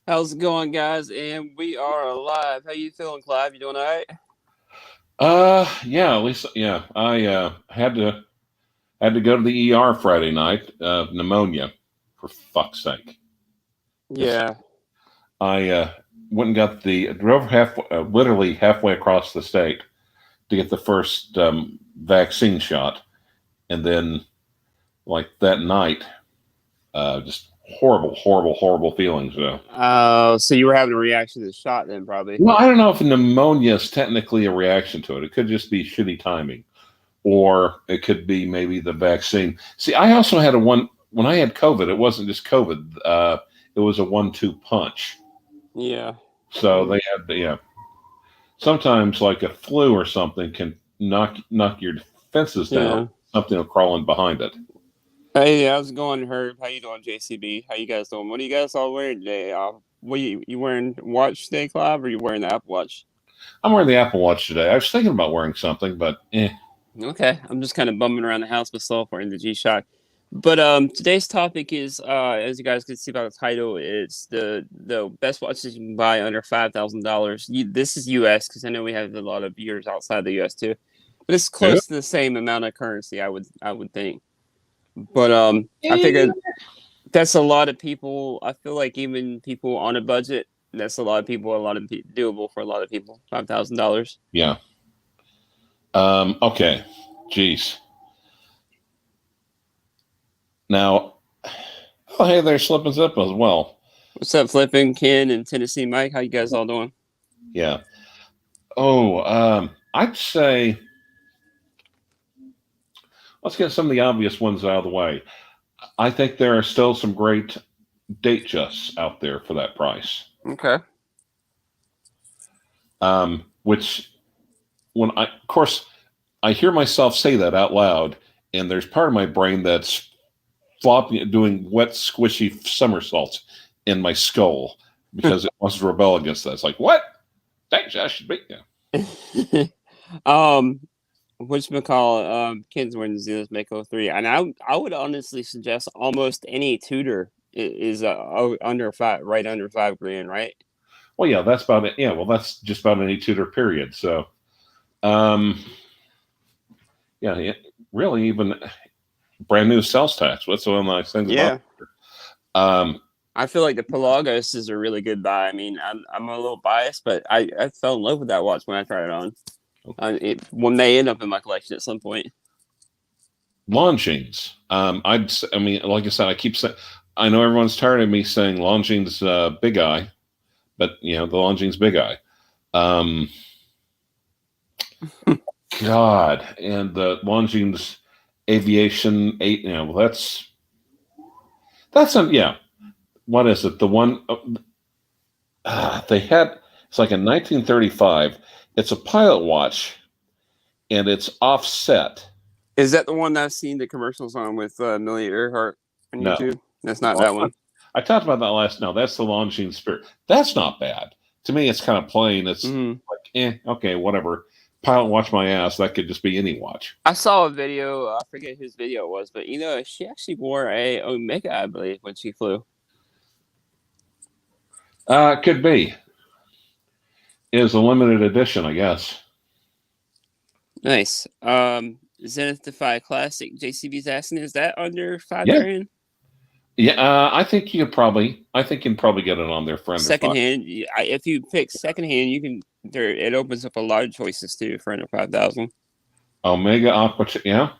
How's it going, guys? And we are alive. How you feeling, Clive? You doing all right? Yeah, at least yeah. I had to go to the ER Friday night, pneumonia, for fuck's sake. It's Yeah. I went and got the drove literally halfway across the state to get the first vaccine shot, and then like that night, just horrible, horrible, horrible feelings. So you were having a reaction to the shot then, probably. Well, I don't know if pneumonia is technically a reaction to it. It could just be shitty timing, or it could be maybe the vaccine. See, I also had a one when I had COVID. It wasn't just COVID. It was a 1-2 punch. Yeah. So they had yeah. Sometimes like a flu or something can knock your defenses down. Yeah. Something will crawl in behind it. Hey, how's it going, Herb? How you doing, JCB? How you guys doing? What are you guys all wearing today? What you wearing watch today, Clive, or you wearing the Apple Watch? I'm wearing the Apple Watch today. I was thinking about wearing something, but Okay, I'm just kind of bumming around the house myself wearing the G-Shock. But today's topic is, as you guys can see by the title, it's the best watches you can buy under $5,000. This is U.S. because I know we have a lot of viewers outside the U.S. too, but it's Yeah. close to the same amount of currency, I would think. But I Yeah. figured that's a lot of people. I feel like even people on a budget, that's a lot of people, doable for a lot of people. $5,000. Yeah. Okay. Jeez. Now, oh hey, there's Slip and Zip as well. What's up, Flippin', Ken, and Tennessee Mike? How you guys all doing? Yeah. Oh, I'd say let's get some of the obvious ones out of the way. I think there are still some great Datejusts out there for that price. Okay. Which when of course, I hear myself say that out loud, and there's part of my brain that's flopping, doing wet, squishy somersaults in my skull because it wants to rebel against that. It's like, what? That should be. Yeah. Whatchamacallit, Ken's wearing the Zenith Mako 3, and I would honestly suggest almost any tutor is under five, right under $5,000, right? Well, yeah, that's about it. Yeah, well, that's just about any tutor period. So, um, yeah, really, even brand new sales tax. What's one of the nice things Yeah. about it? I feel like the Pelagos is a really good buy. I mean, I'm a little biased, but I fell in love with that watch when I tried it on. It may end up in my collection at some point. Longines. I mean, like I said, I keep saying, I know everyone's tired of me saying Longines big eye, but the Longines big eye. God, and the Longines Aviation 8. Yeah. What is it? The one they had. It's like a 1935. It's a pilot watch, and it's offset. Is that the one that I've seen the commercials on with Amelia Earhart on No, YouTube? That's not that one. I talked about that last. No, that's the Longines Spirit. That's not bad. To me, it's kind of plain. It's like, okay, whatever. Pilot watch my ass. That could just be any watch. I saw a video. I forget whose video it was, but she actually wore a Omega, I believe, when she flew. Could be. It is a limited edition, I guess. Nice. Zenith Defy Classic. JCB's asking, is that under $5,000? Yeah, I think you can probably get it on there for under secondhand. If you pick secondhand, you can. It opens up a lot of choices too for under $5,000. Omega Aqua, yeah,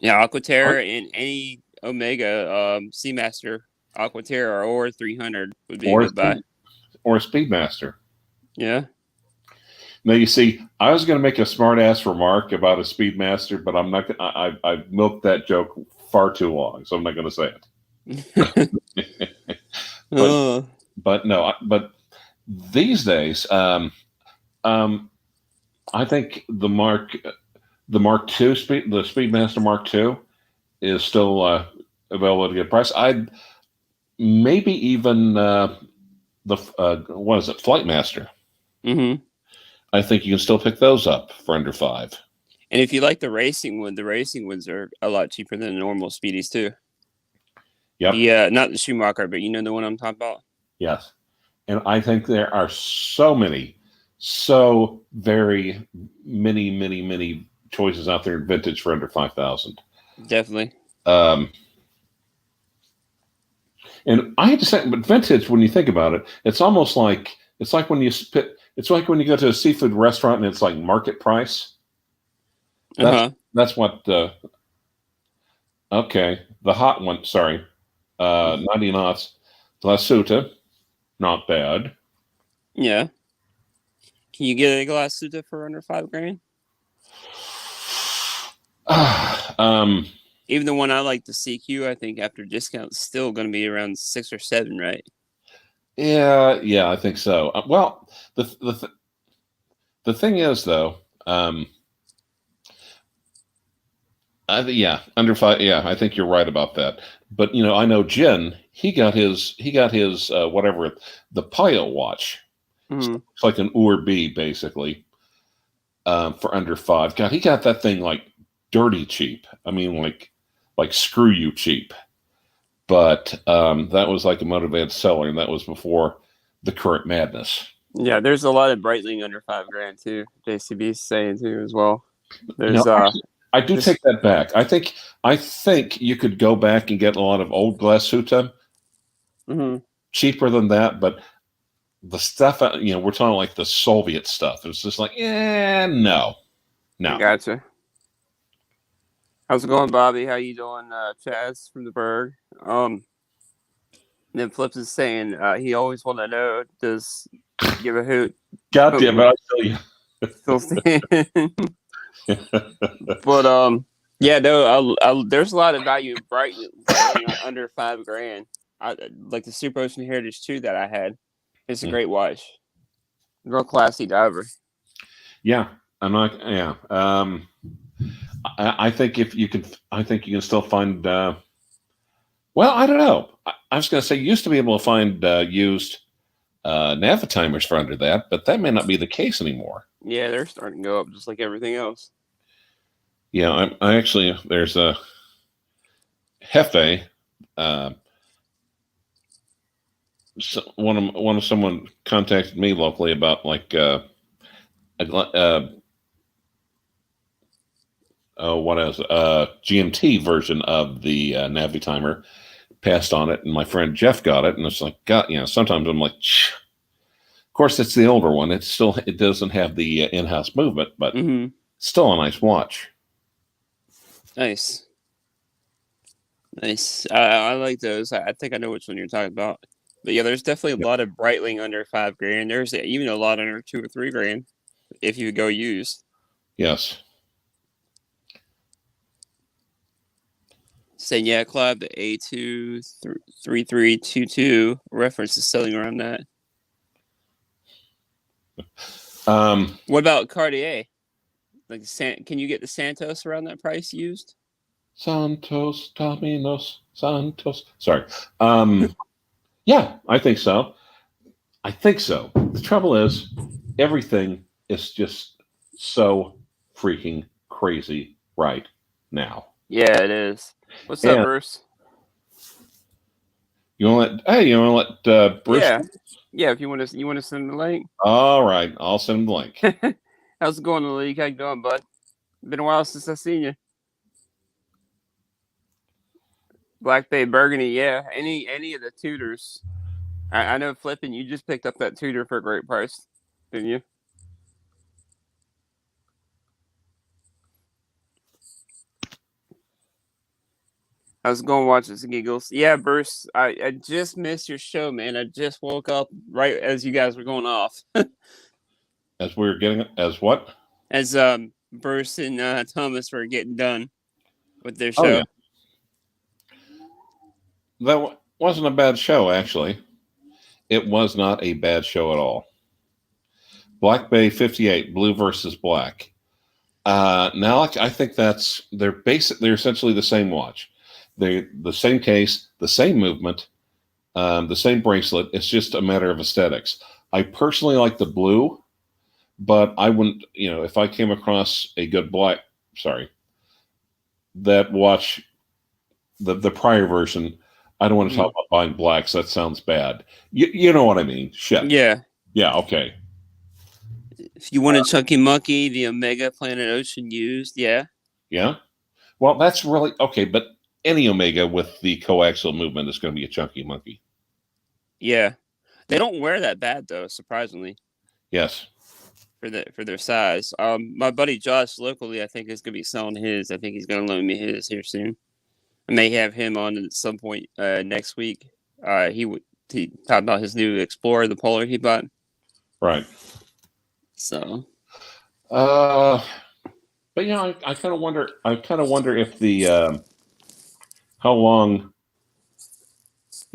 Aquaterra and any Omega Seamaster Aquaterra or 300 would be a good buy. Or Speedmaster. Yeah. Now you see, I was going to make a smart-ass remark about a Speedmaster, but I'm not. I've milked that joke far too long, so I'm not going to say it. but no, but these days, I think the Mark II the Speedmaster Mark II is still available at a good price. I'd maybe even what is it, Flightmaster? Mm-hmm. I think you can still pick those up for under $5,000. And if you like the racing ones are a lot cheaper than the normal Speedies too. Yep. The not the Schumacher, but you know the one I'm talking about. Yes. And I think there are so very many choices out there in vintage for under 5,000. Definitely. And I hate to say, but vintage, when you think about it, it's like when you go to a seafood restaurant and it's like market price. That's what. Okay, the hot one. Sorry, 90 knots. Glasuta, not bad. Yeah. Can you get a Glasuta for under $5,000? Even the one I like, the CQ, I think after discount is still going to be around 6 or 7, right? Yeah, I think so. Well, the thing is though, under 5. Yeah, I think you're right about that. But I know Jen. He got his whatever, the Pio watch. Mm-hmm. It's like an Ur-B basically, for under 5. God, he got that thing like dirty cheap. I mean, like screw you cheap. But that was like a motivated seller, and that was before the current madness. Yeah, there's a lot of Breitling under $5,000 too. JCB's saying too as well. There's I do take that back. I think you could go back and get a lot of old Glasuta cheaper than that, but the stuff, we're talking like the Soviet stuff. It's just like, no. Gotcha. How's it going, Bobby? How you doing, Chaz from the Berg? Then Flips is saying he always want to know, does give a hoot? Goddamn it, I tell you. Still standing. But yeah, no, there's a lot of value in Breitling under $5,000. Like the Super Ocean Heritage 2 that I had. It's a great watch. Real classy diver. Yeah. I think you can still find. Well, I don't know. I was going to say you used to be able to find used Navitimers for under that, but that may not be the case anymore. Yeah, they're starting to go up just like everything else. Yeah, I actually, there's a Hefe. Someone contacted me locally about like GMT version of the Navitimer. Passed on it, and my friend Jeff got it, and it's like, God, sometimes I'm like, of course it's the older one. It doesn't have the in-house movement, but still a nice watch. Nice. I like those. I think I know which one you're talking about. But yeah, there's definitely a lot of Breitling under $5,000. There's even a lot under $2,000 or $3,000 if you go used. Yes. Saying, yeah, Clyve, the A23322 reference is selling around that. What about Cartier? Like, can you get the Santos around that price used? Santos, Dominos, Santos. Sorry. Yeah, I think so. The trouble is, everything is just so freaking crazy right now. Yeah, it is. What's up, Bruce? You want to let Bruce? Yeah. If you want to send him the link. All right, I'll send him the link. How's it going in the league? How you doing, bud? Been a while since I seen you. Black Bay Burgundy, yeah. Any of the Tudors. I know, Flippin', you just picked up that Tudor for a great price, didn't you? I was going to watch this giggles. Yeah, Bruce, I just missed your show, man. I just woke up right as you guys were going off. As we were getting, as what? As Bruce and Thomas were getting done with their show. Oh, yeah. That wasn't a bad show, actually. It was not a bad show at all. Black Bay 58, blue versus black. Now I think they're essentially the same watch. They're the same case, the same movement, the same bracelet. It's just a matter of aesthetics. I personally like the blue, but I wouldn't, if I came across a good that watch, the prior version, I don't want to talk about buying blacks. That sounds bad. You know what I mean? Shit. Yeah. Yeah. Okay. If you want a chunky monkey, the Omega Planet Ocean used, yeah. Yeah. Well, that's really okay. But any Omega with the coaxial movement is going to be a chunky monkey. Yeah. They don't wear that bad though, surprisingly. Yes. For their size. My buddy Josh locally, I think is gonna be selling his. I think he's gonna loan me his here soon. I may have him on at some point next week. He talked about his new Explorer, the Polar he bought. Right. So. But I kind of wonder. I kind of wonder if the how long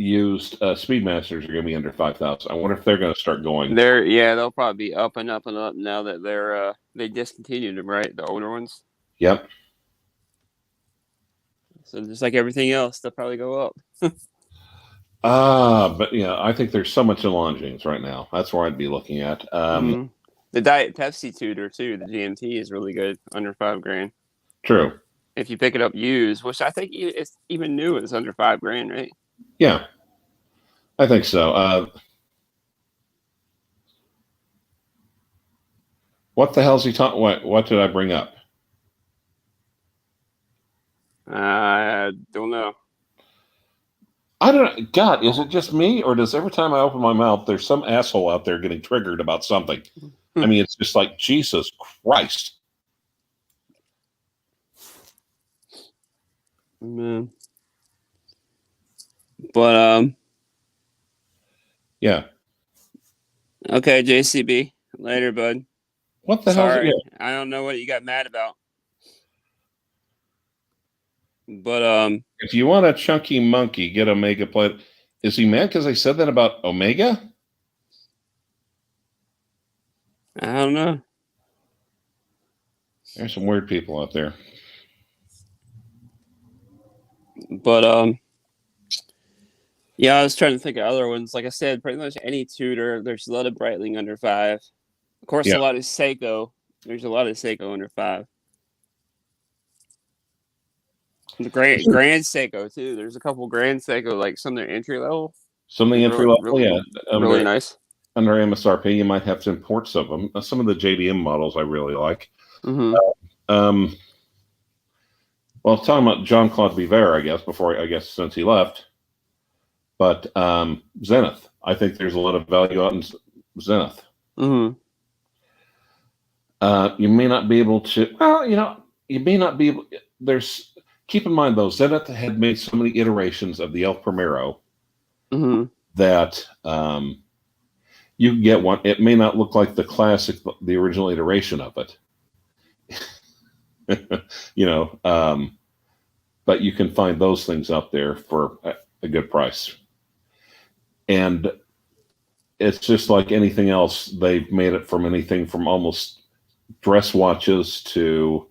used Speedmasters are going to be under 5,000. I wonder if they're going to start going. They'll probably be up and up and up now that they discontinued them, right? The older ones. Yep. So just like everything else, they'll probably go up. But I think there's so much in Longines right now. That's where I'd be looking at. The Diet Pepsi tutor too, the GMT is really good, under $5,000. True. If you pick it up used, which I think it's even new, it's under $5,000, right? Yeah, I think so. What the hell's he talking? What did I bring up? I don't know. I don't know. God, is it just me, or does every time I open my mouth, there's some asshole out there getting triggered about something? I mean, it's just like, Jesus Christ. Man. But yeah. Okay, JCB. Later, bud. What the hell? Sorry, I don't know what you got mad about. But if you want a chunky monkey, get Omega Planet. Is he mad because I said that about Omega? I don't know. There's some weird people out there. But yeah, I was trying to think of other ones. Like I said, pretty much any tutor. There's a lot of Breitling under 5. Of course, a lot of Seiko. There's a lot of Seiko under 5. The Grand Seiko too. There's a couple Grand Seiko, like some of their entry level. Some of the entry level, yeah, really nice. Under MSRP, you might have to import some of them. Some of the JDM models I really like. Well, talking about Jean-Claude Biver, I guess, since he left. But Zenith, I think there's a lot of value out in Zenith. You may not be able to. Well, you may not be able. Keep in mind though, Zenith had made so many iterations of the El Primero that you can get one. It may not look like the classic, the original iteration of it. But you can find those things out there for a good price. And it's just like anything else. They've made it from anything from almost dress watches to,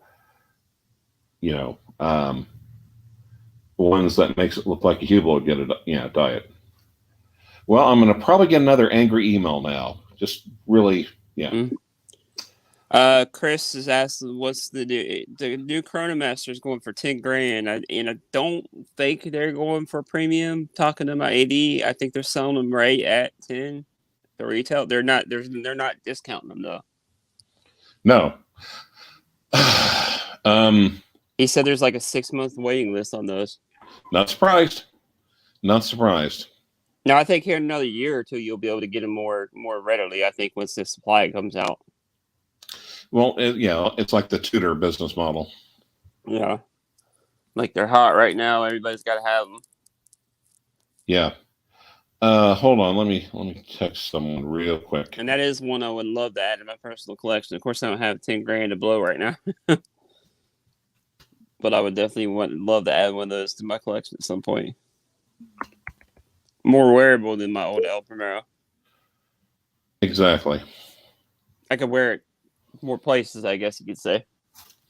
ones that makes it look like a Hublot would get a diet. Well, I'm going to probably get another angry email now. Just really, Chris is asking, what's the new Chronomaster is going for $10,000, and I don't think they're going for premium. Talking to my AD, I think they're selling them right at 10. The retail, they're not discounting them though. No. He said there's like a 6-month waiting list on those. Not surprised. Not surprised. Now I think here in another year or two you'll be able to get them more readily. I think once the supply comes out. Well, it's like the tutor business model. Yeah, like they're hot right now. Everybody's got to have them. Yeah. Hold on. Let me text someone real quick. And that is one I would love to add to my personal collection. Of course, I don't have $10,000 to blow right now, but I would definitely love to add one of those to my collection at some point. More wearable than my old El Primero. Exactly. I could wear it more places, I guess you could say.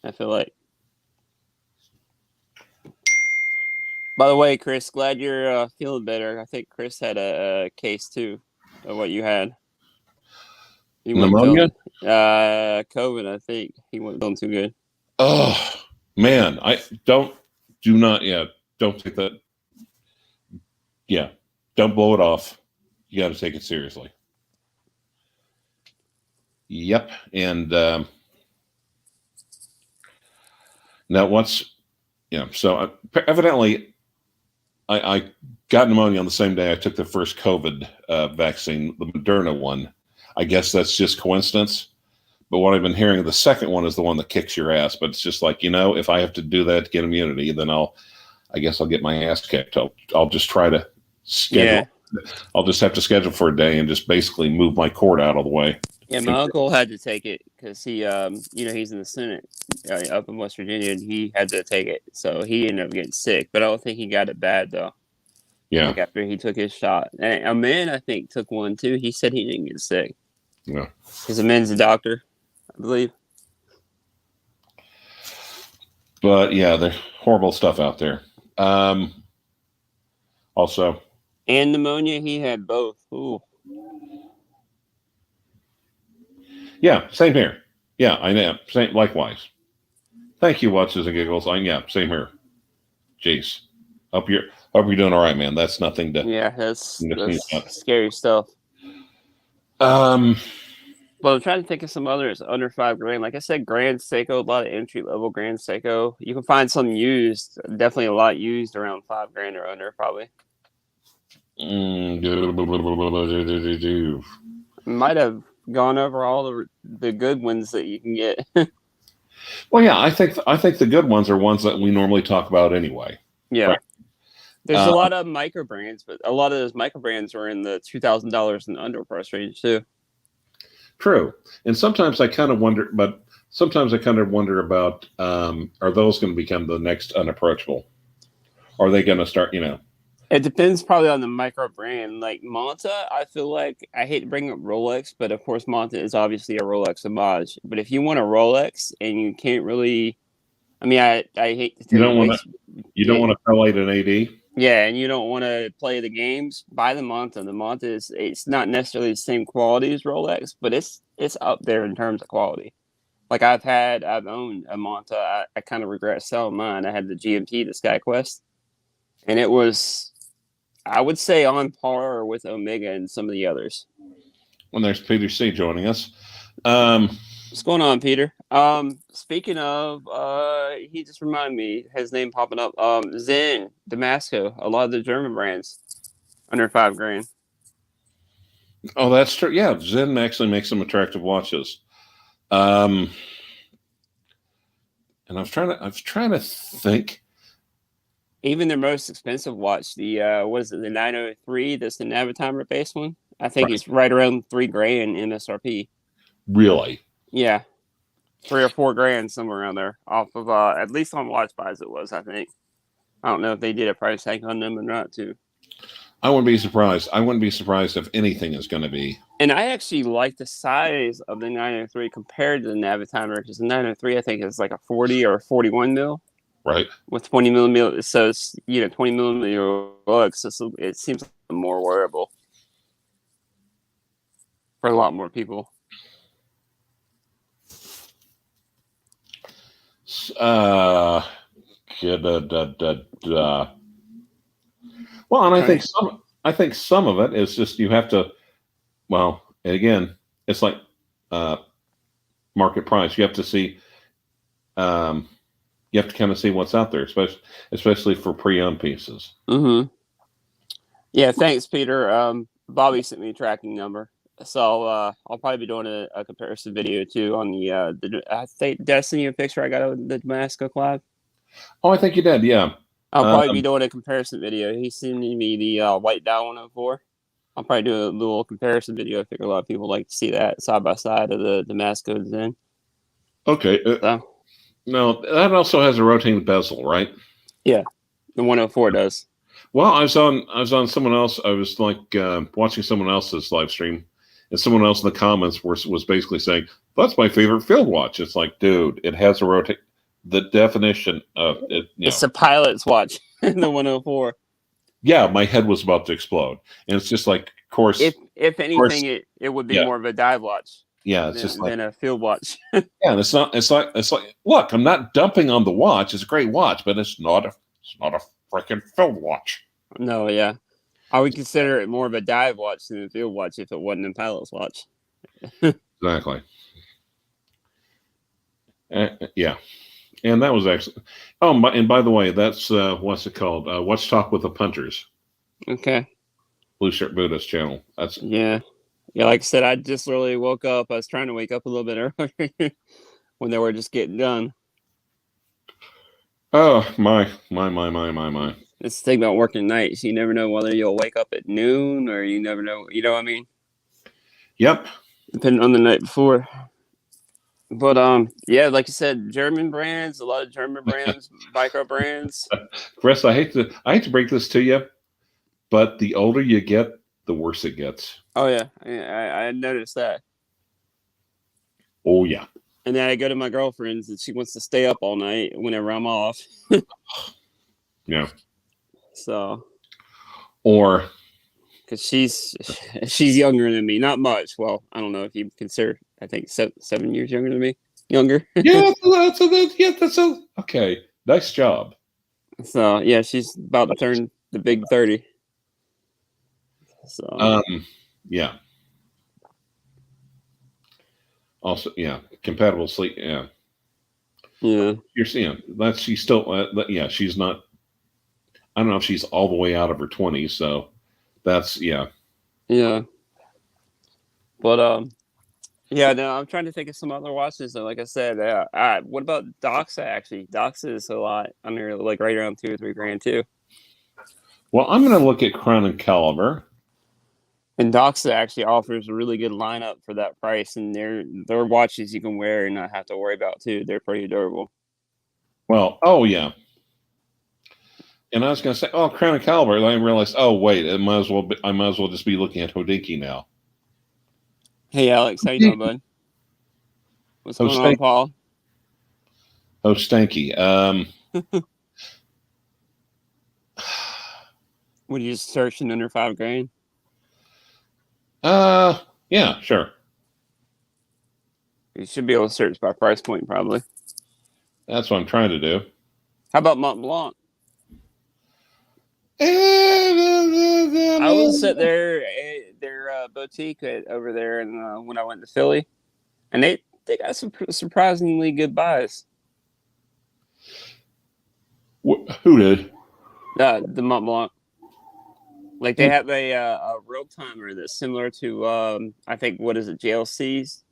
I feel like. By the way, Chris, glad you're feeling better. I think Chris had a case too of what you had. Pneumonia? COVID, I think. He wasn't feeling too good. Oh, man. Don't take that. Yeah, don't blow it off. You got to take it seriously. Yep, and now so evidently I got pneumonia on the same day I took the first COVID vaccine, the Moderna one. I guess that's just coincidence. But what I've been hearing, the second one is the one that kicks your ass. But it's just like, if I have to do that to get immunity, then I guess I'll get my ass kicked. I'll just try to schedule. Yeah. I'll just have to schedule for a day and just basically move my cord out of the way. Yeah, my uncle had to take it because he, he's in the Senate up in West Virginia, and he had to take it. So he ended up getting sick, but I don't think he got it bad, though. Yeah. Like after he took his shot. And a man, I think, took one, too. He said he didn't get sick. Yeah. Because a man's a doctor, I believe. But, yeah, there's horrible stuff out there. Also. And pneumonia, he had both. Ooh. Yeah, same here. Yeah, I know. Same, likewise. Thank you, Watches and Giggles. Yeah, same here. Jeez. Hope you're doing all right, man. That's nothing to. Yeah, that's scary stuff. Well, I'm trying to think of some others under $5,000. Like I said, Grand Seiko, a lot of entry level Grand Seiko. You can find some used, definitely a lot used around $5,000 or under, probably. Might have gone over all the good ones that you can get. Well, yeah, I think the good ones are ones that we normally talk about anyway. Yeah. Right. There's a lot of micro brands, but a lot of those micro brands are in the $2,000 and under price range too. True. And sometimes I kind of wonder about are those going to become the next unapproachable? Are they going to start, It depends probably on the micro brand. Like Monta, I feel like, I hate to bring up Rolex, but of course Monta is obviously a Rolex homage. But if you want a Rolex and you can't really, I hate to. You don't want to collate an AD. Yeah, and you don't want to play the games. Buy the Monta. The Monta it's not necessarily the same quality as Rolex, but it's up there in terms of quality. Like I've owned a Monta. I kind of regret selling mine. I had the GMT, the SkyQuest, and it was, I would say, on par with Omega and some of the others. Well, there's Peter C joining us. What's going on, Peter? Speaking of, he just reminded me, his name popping up. Zen Damasco, a lot of the German brands under $5,000. Oh, that's true. Yeah, Zen actually makes some attractive watches. And I was trying to think. Even their most expensive watch, the the 903, that's the Navitimer based one. I think it's right around $3,000 MSRP. Really? Yeah, $3,000 or $4,000, somewhere around there. Off of at least on Watch Buys it was, I think. I don't know if they did a price tag on them or not, too. I wouldn't be surprised. I wouldn't be surprised if anything is going to be. And I actually like the size of the 903 compared to the Navitimer, because the 903 I think is like a 40 or 41 mil. Right. With 20 millimeter, so it's 20 millimeter lugs, so it seems more wearable for a lot more people. Well, and I think some of it is just you have to. Well, again, it's like market price. You have to see. You have to kind of see what's out there, especially for pre-owned pieces. Mm-hmm. Yeah, thanks, Peter. Bobby sent me a tracking number, so I'll probably be doing a comparison video too on the. I think did I send you a picture I got of the Damasco Clyve? Oh, I think you did. Yeah. I'll probably be doing a comparison video. He's sending me the white dial 104. I'll probably do a little comparison video. I figure a lot of people like to see that side by side of the Damasco Zen. Okay. No, that also has a rotating bezel, right? Yeah, the 104 does. Well, I was on someone else. I was like watching someone else's live stream, and someone else in the comments was basically saying, "That's my favorite field watch." It's like, dude, it has a rotate. The definition of it. It's a pilot's watch, the 104. Yeah, my head was about to explode, and it's just like, of course. If anything, it would be more of a dive watch. Yeah, it's just like than a field watch. Yeah, and it's like look, I'm not dumping on the watch. It's a great watch, but it's not a freaking field watch. No, yeah. I would consider it more of a dive watch than a field watch if it wasn't a pilot's watch. Exactly. Yeah. And that was actually. Oh, and by the way, that's what's it called? Watch Talk with the Punters. Okay. Blue Shirt Buddhist channel. That's Yeah. Yeah, like I said, I just literally woke up. I was trying to wake up a little bit earlier when they were just getting done. oh my. It's the thing about working nights. You never know whether you'll wake up at noon or you never know. You know what I mean? Yep. Depending on the night before. But yeah, like you said, German brands, a lot of German brands, micro brands. Chris, I hate to break this to you, but the older you get, the worse it gets. Oh yeah, I noticed that. Oh yeah. And then I go to my girlfriend's and she wants to stay up all night whenever I'm off. Yeah. So. Or. Because she's younger than me, not much. Well, I don't know if you consider. I think 7 years younger than me. Younger. Yeah, that's okay. Nice job. So yeah, she's about to turn the big 30. So yeah. Also, yeah, compatible sleep. Yeah. Yeah. You're seeing that she's still. Yeah, she's not. I don't know if she's all the way out of her 20s. So that's yeah. Yeah. But yeah, no, I'm trying to think of some other watches. So, like I said, what about Doxa? Actually, Doxa is a lot under, like right around $2 or $3 grand too. Well, I'm going to look at Crown and Caliber. And Doxa actually offers a really good lineup for that price, and they're watches you can wear and not have to worry about too. They're pretty durable. Well, oh yeah. And I was going to say, oh, Crown and Caliber. And I realized, oh wait, I might as well just be looking at Hodinkee now. Hey Alex, how you doing, bud? What's going on, Paul? Oh, stanky. Would you just searching under $5 grand? Yeah, sure. You should be able to search by price point, probably. That's what I'm trying to do. How about Mont Blanc? I was at their boutique over there, and when I went to Philly, and they got some surprisingly good buys. Who did? The Mont Blanc. Like they have a rope timer that's similar to I think what is it, JLC's?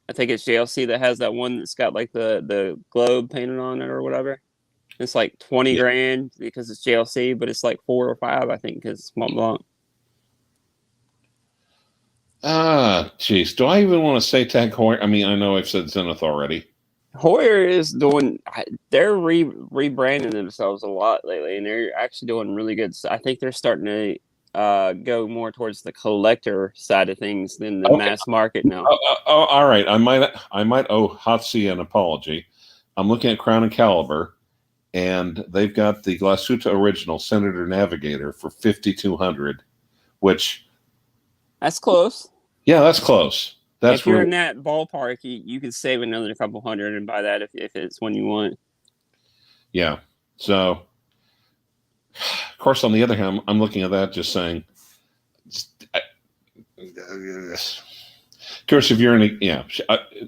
I think it's JLC that has that one that's got like the globe painted on it or whatever. It's like 20 grand because it's JLC, but it's like 4 or 5, I think, because it's Mont Blanc. Geez. Do I even want to say Tag Heuer? I mean, I know I've said Zenith already. Heuer is doing, they're rebranding themselves a lot lately, and they're actually doing really good. I think they're starting to go more towards the collector side of things than the mass market now. All right. I might owe Hatsi an apology. I'm looking at Crown and Caliber, and they've got the Glasuta Original Senator Navigator for $5,200, which that's close. Yeah, that's close. That's if you're in that ballpark, you can save another couple hundred and buy that if it's one you want. Yeah. So, of course, on the other hand, I'm looking at that just saying, of course, if you're in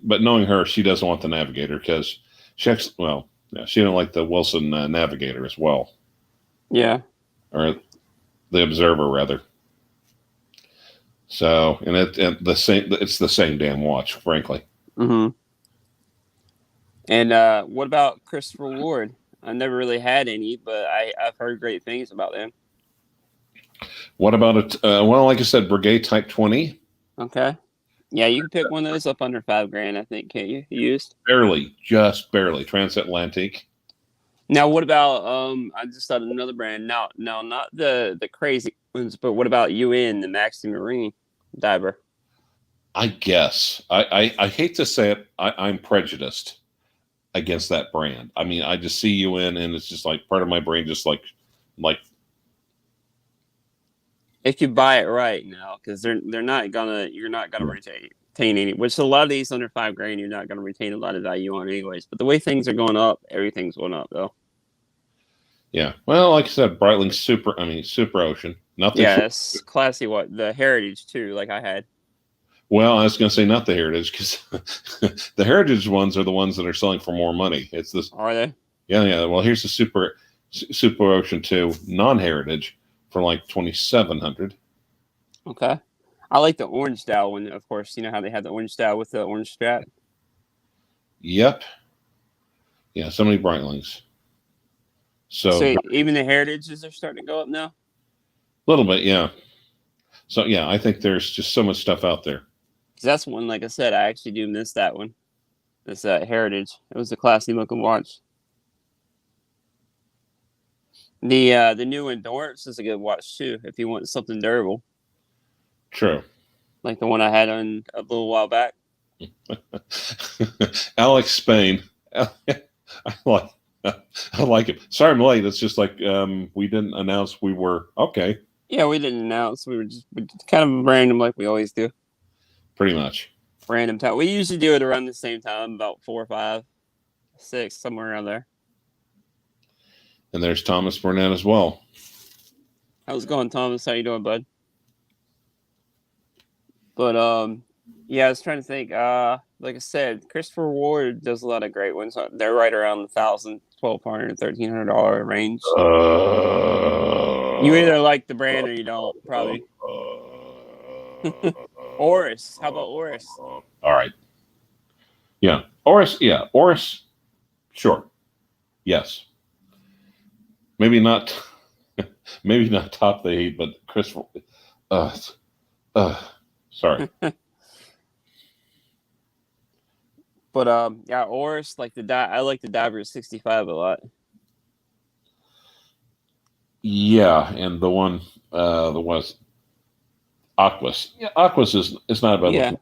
but knowing her, she doesn't want the Navigator because she didn't like the Wilson Navigator as well. Yeah. Or the Observer, rather. So, and it's the same damn watch, frankly. Mm-hmm. And what about Christopher Ward? I never really had any, but I've heard great things about them. What about it? Well, like I said, Brigade Type 20. Okay. Yeah, you can pick one of those up under $5 grand, I think, can't you? Used? Just barely. Transatlantic. Now, what about I just thought of another brand. Now, not the crazy ones, but what about UN, the Maxi Marine diver? I guess I hate to say it. I'm prejudiced against that brand. I mean, I just see UN, and it's just like part of my brain, just like. If you buy it right now, because you're not gonna retain any. Which a lot of these under $5 grand, you're not gonna retain a lot of value on anyways. But the way things are going up, everything's going up though. Yeah, well, like I said, Breitling Super Ocean. Not the Yeah, it's classy. What the Heritage too, like I had. well, I was going to say not the Heritage because the Heritage ones are the ones that are selling for more money. It's this. Are they? Yeah. Well, here's the Super Ocean 2 non-Heritage for like 2,700. Okay. I like the orange style one, of course. You know how they have the orange style with the orange strap. Yep. Yeah, so many Breitlings. So So a even the Heritages are starting to go up now. little bit, yeah. So yeah, I think there's just so much stuff out there. Because that's one, like I said, I actually do miss that one. This Heritage. It was a classy looking watch. The new Endurance is a good watch too, if you want something durable, True. like the one I had on a little while back. Alex Spain. I like I like it. Sorry I'm late. It's just like we didn't announce we were okay. Yeah, we didn't announce. We just kind of random, like we always do. Pretty much. Random time. We usually do it around the same time, about 4, 5, 6, somewhere around there. And there's Thomas Burnett as well. How's it going, Thomas? How you doing, bud? But yeah, I was trying to think. Like I said, Christopher Ward does a lot of great ones. They're right around the $1,000, $1,200, $1,300 range. You either like the brand or you don't, probably. Oris. How about Oris? All right. Yeah. Oris. Yeah. Oris. Sure. Yes. Maybe not. Maybe not top the heat, but Christopher. Sorry. But yeah, Oris, like I like the Diver 65 a lot. Yeah, and the one that was Aquas. Yeah, Aquas is not a bad Yeah. looking.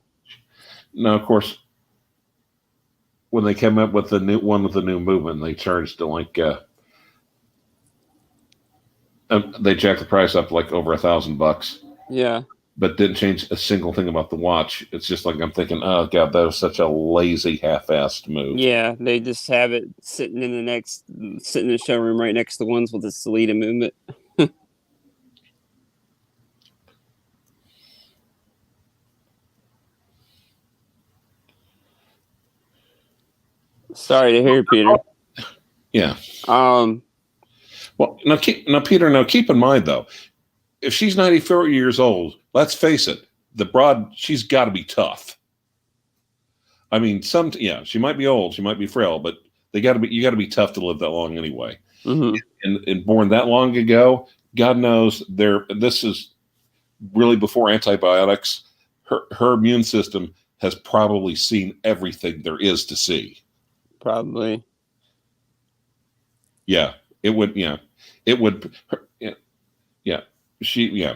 Now, of course, when they came up with the new one with the new movement, they charged like they jacked the price up like over $1,000. Yeah. But didn't change a single thing about the watch. It's just like I'm thinking, oh god, that was such a lazy, half-assed move. Yeah, they just have it sitting in the showroom right next to the ones with the Salida movement. Sorry to hear, Peter. Yeah. Well, Peter. Keep in mind though, if she's 94 years old, let's face it, the broad, she's got to be tough. I mean, she might be old, she might be frail, but you got to be tough to live that long anyway. Mm-hmm. And born that long ago, God knows this is really before antibiotics. Her immune system has probably seen everything there is to see. Probably. Yeah, it would. Yeah, it would. Yeah,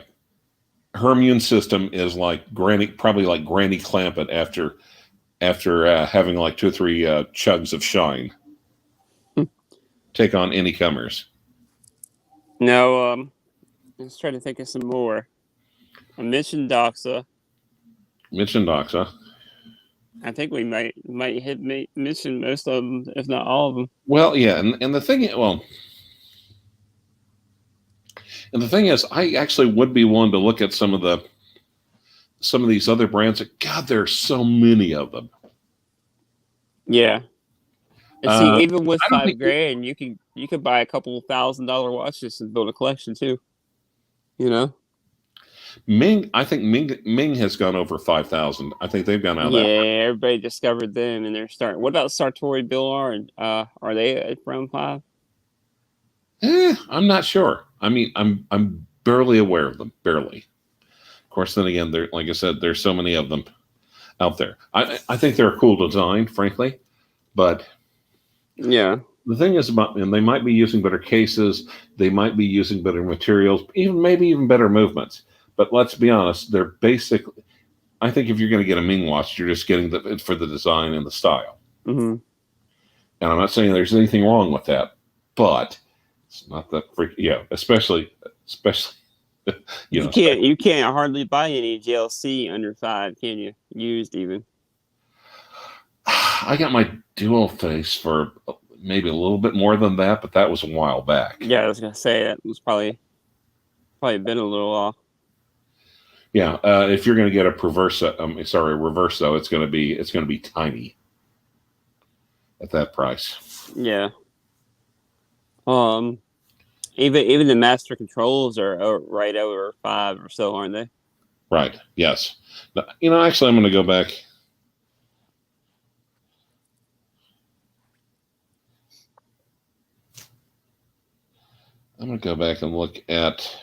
her immune system is probably like Granny Clampett after having like 2 or 3 chugs of shine. Take on any comers. No, let's try to think of some more. I mentioned Doxa. I think we might mention most of them, if not all of them. Well, yeah, and the thing, and the thing is, I actually would be willing to look at some of these other brands. God, there's so many of them. Yeah. And see, even with $5,000, you could buy a couple $1,000 watches and build a collection too. You know. I think Ming has gone over 5,000. I think they've gone out. Yeah, everybody discovered them, and they're starting. What about Sartori Bill? Are they around 5? I'm not sure. I mean, I'm barely aware of them. Barely. Of course, then again, like I said, there's so many of them out there. I think they're a cool design, frankly, but yeah. The thing is and they might be using better cases, they might be using better materials, maybe even better movements. But let's be honest, they're basically. I think if you're going to get a Ming watch, you're just getting it for the design and the style. Mm-hmm. And I'm not saying there's anything wrong with that, but it's not that especially. You can't hardly buy any GLC under 5, can you? Used even. I got my dual face for maybe a little bit more than that, but that was a while back. Yeah, I was gonna say that was probably. Probably been a little while. Yeah, if you're going to get a reverso, it's going to be tiny at that price. Yeah. Even the master controls are right over $5 or so, aren't they? Right. Yes. Actually, I'm going to go back. I'm going to go back and look at.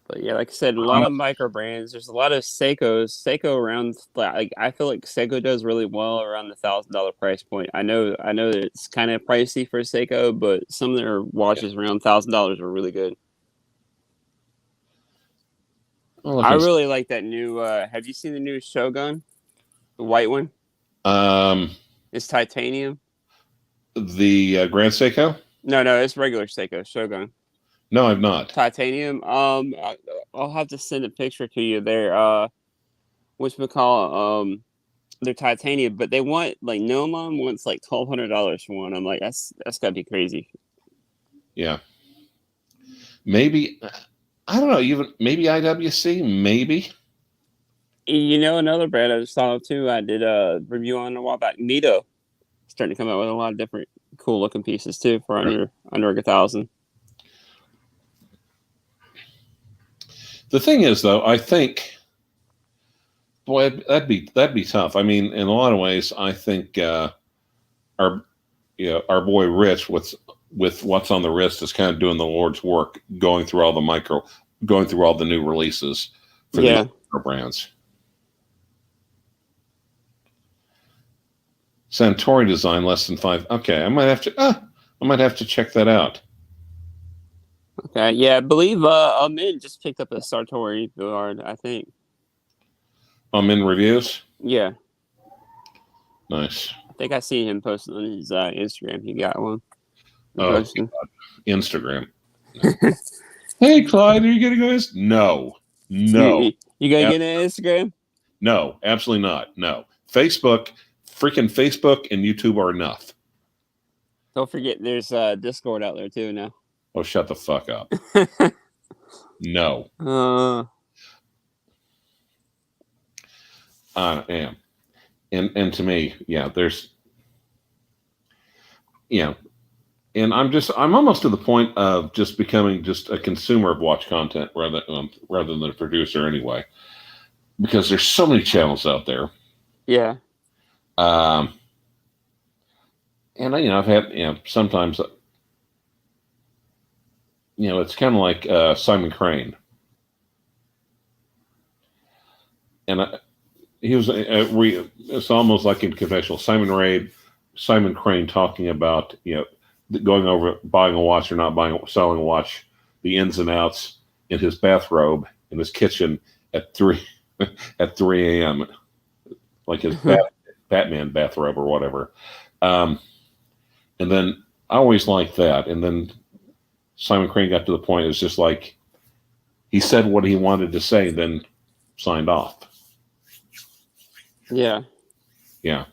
But yeah, like I said, a lot of micro brands. There's a lot of Seikos. Seiko around, like, I feel like Seiko does really well around the $1,000 price point. I know that it's kind of pricey for Seiko, but some of their watches around $1,000 are really good. I really like that new. Have you seen the new Shogun, the white one? It's titanium. The Grand Seiko? No, it's regular Seiko Shogun. No, I've not. Titanium. I'll have to send a picture to you there. Whatchamacallit, they're titanium, but they want, like, Nomon wants like $1,200 for one. I'm like, that's gotta be crazy. Yeah. Maybe, I don't know, even maybe IWC, maybe. Another brand I just thought of too, I did a review on a while back. Mito starting to come out with a lot of different cool looking pieces too for under $1,000. The thing is, though, I think, boy, that'd be tough. I mean, in a lot of ways, I think our boy Rich with what's on the wrist is kind of doing the Lord's work, going through all the new releases for the brands. Santori design less than 5. Okay, I might have to check that out. Okay, yeah, I believe Min just picked up a Sartori Guard, I think. Min reviews? Yeah. Nice. I think I see him posting on his Instagram. He got one. Oh, God. Instagram. Hey, Clyde, are you going to go? No. You going to get an Instagram? No, absolutely not. No. Facebook and YouTube are enough. Don't forget there's Discord out there too now. Oh, shut the fuck up. No. I am. And to me, yeah, there's, and I'm almost to the point of just becoming just a consumer of watch content rather than a producer anyway, because there's so many channels out there. Yeah. And I've had, sometimes, it's kind of like Simon Crane. And it's almost like in confessional. Simon Crane talking about, going over buying a watch or not selling a watch, the ins and outs in his bathrobe in his kitchen at 3 a.m. like his Batman bathrobe or whatever. And then I always liked that. And then Simon Crane got to the point, it was just like he said what he wanted to say, then signed off. Yeah. Yeah.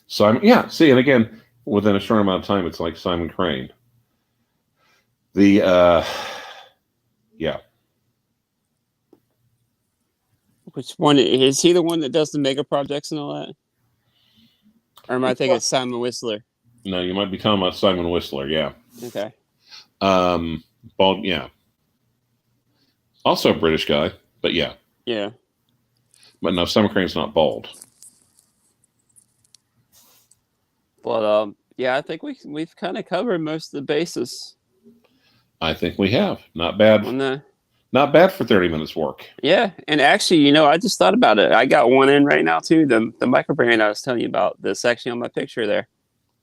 So see, and again, within a short amount of time, it's like Simon Crane. Yeah. Which one is he? The one that does the mega projects and all that? Or am I thinking Simon Whistler? No, you might be talking about Simon Whistler. Yeah. Okay. Bald. Yeah. Also a British guy, but yeah. Yeah. But no, Simon Crane's not bald. But yeah, I think we've kind of covered most of the bases. I think we have. Not bad. Not bad for 30 minutes work. Yeah, and actually, I just thought about it. I got one in right now too. The micro brand I was telling you about, that's actually on my picture there.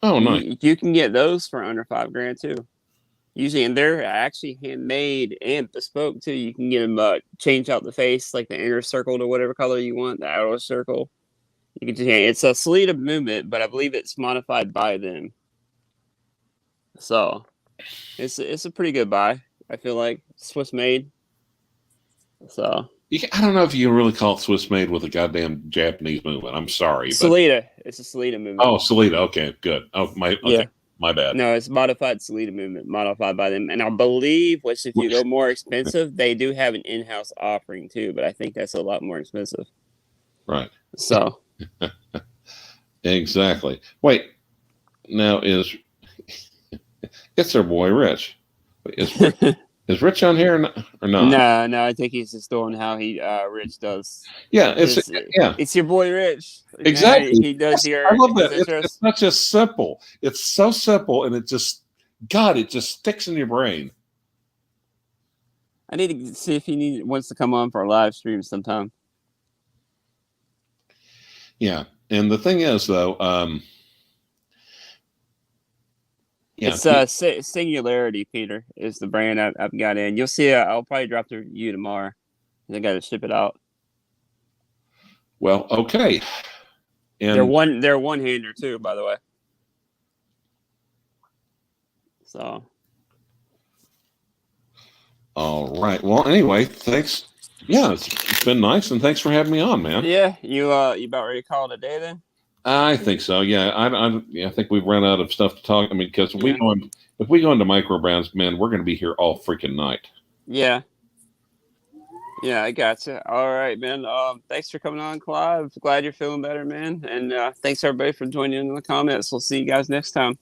Oh, nice. You can get those for under $5,000 too. Usually, and they're actually handmade and bespoke too. You can get them change out the face, like the inner circle to whatever color you want, the outer circle. You can just, it's a Salida movement, but I believe it's modified by them. So it's a pretty good buy. I feel like Swiss made. So I don't know if you can really call it Swiss made with a goddamn Japanese movement. I'm sorry. Salida. It's a Salida movement. Oh, Salida. Okay, good. Oh, my My bad. No, it's modified Salida movement, modified by them. And I believe, if you go more expensive, they do have an in-house offering too, but I think that's a lot more expensive. Right. So. Exactly. Wait, now it's their boy Rich. Is Rich on here or not? No, I think he's just doing how Rich does. Yeah, it's your boy Rich. Exactly. He does I love that. It's not just simple. It's so simple, and it just sticks in your brain. I need to see if he wants to come on for a live stream sometime. Yeah, and the thing is, though, it's Singularity, Peter, is the brand I've got in. You'll see. I'll probably drop to you tomorrow. I got to ship it out. Well, okay. And they're one-hander too, by the way. So. All right. Well, anyway, thanks. Yeah, it's been nice, and thanks for having me on, man. Yeah, you about ready to call it a day then? I think so. Yeah, I think we've run out of stuff to talk. I mean, because if we go into micro brands, man, we're going to be here all freaking night. Yeah. Yeah, I gotcha. All right, man. Thanks for coming on, Clyve. Glad you're feeling better, man. And thanks everybody for joining in the comments. We'll see you guys next time.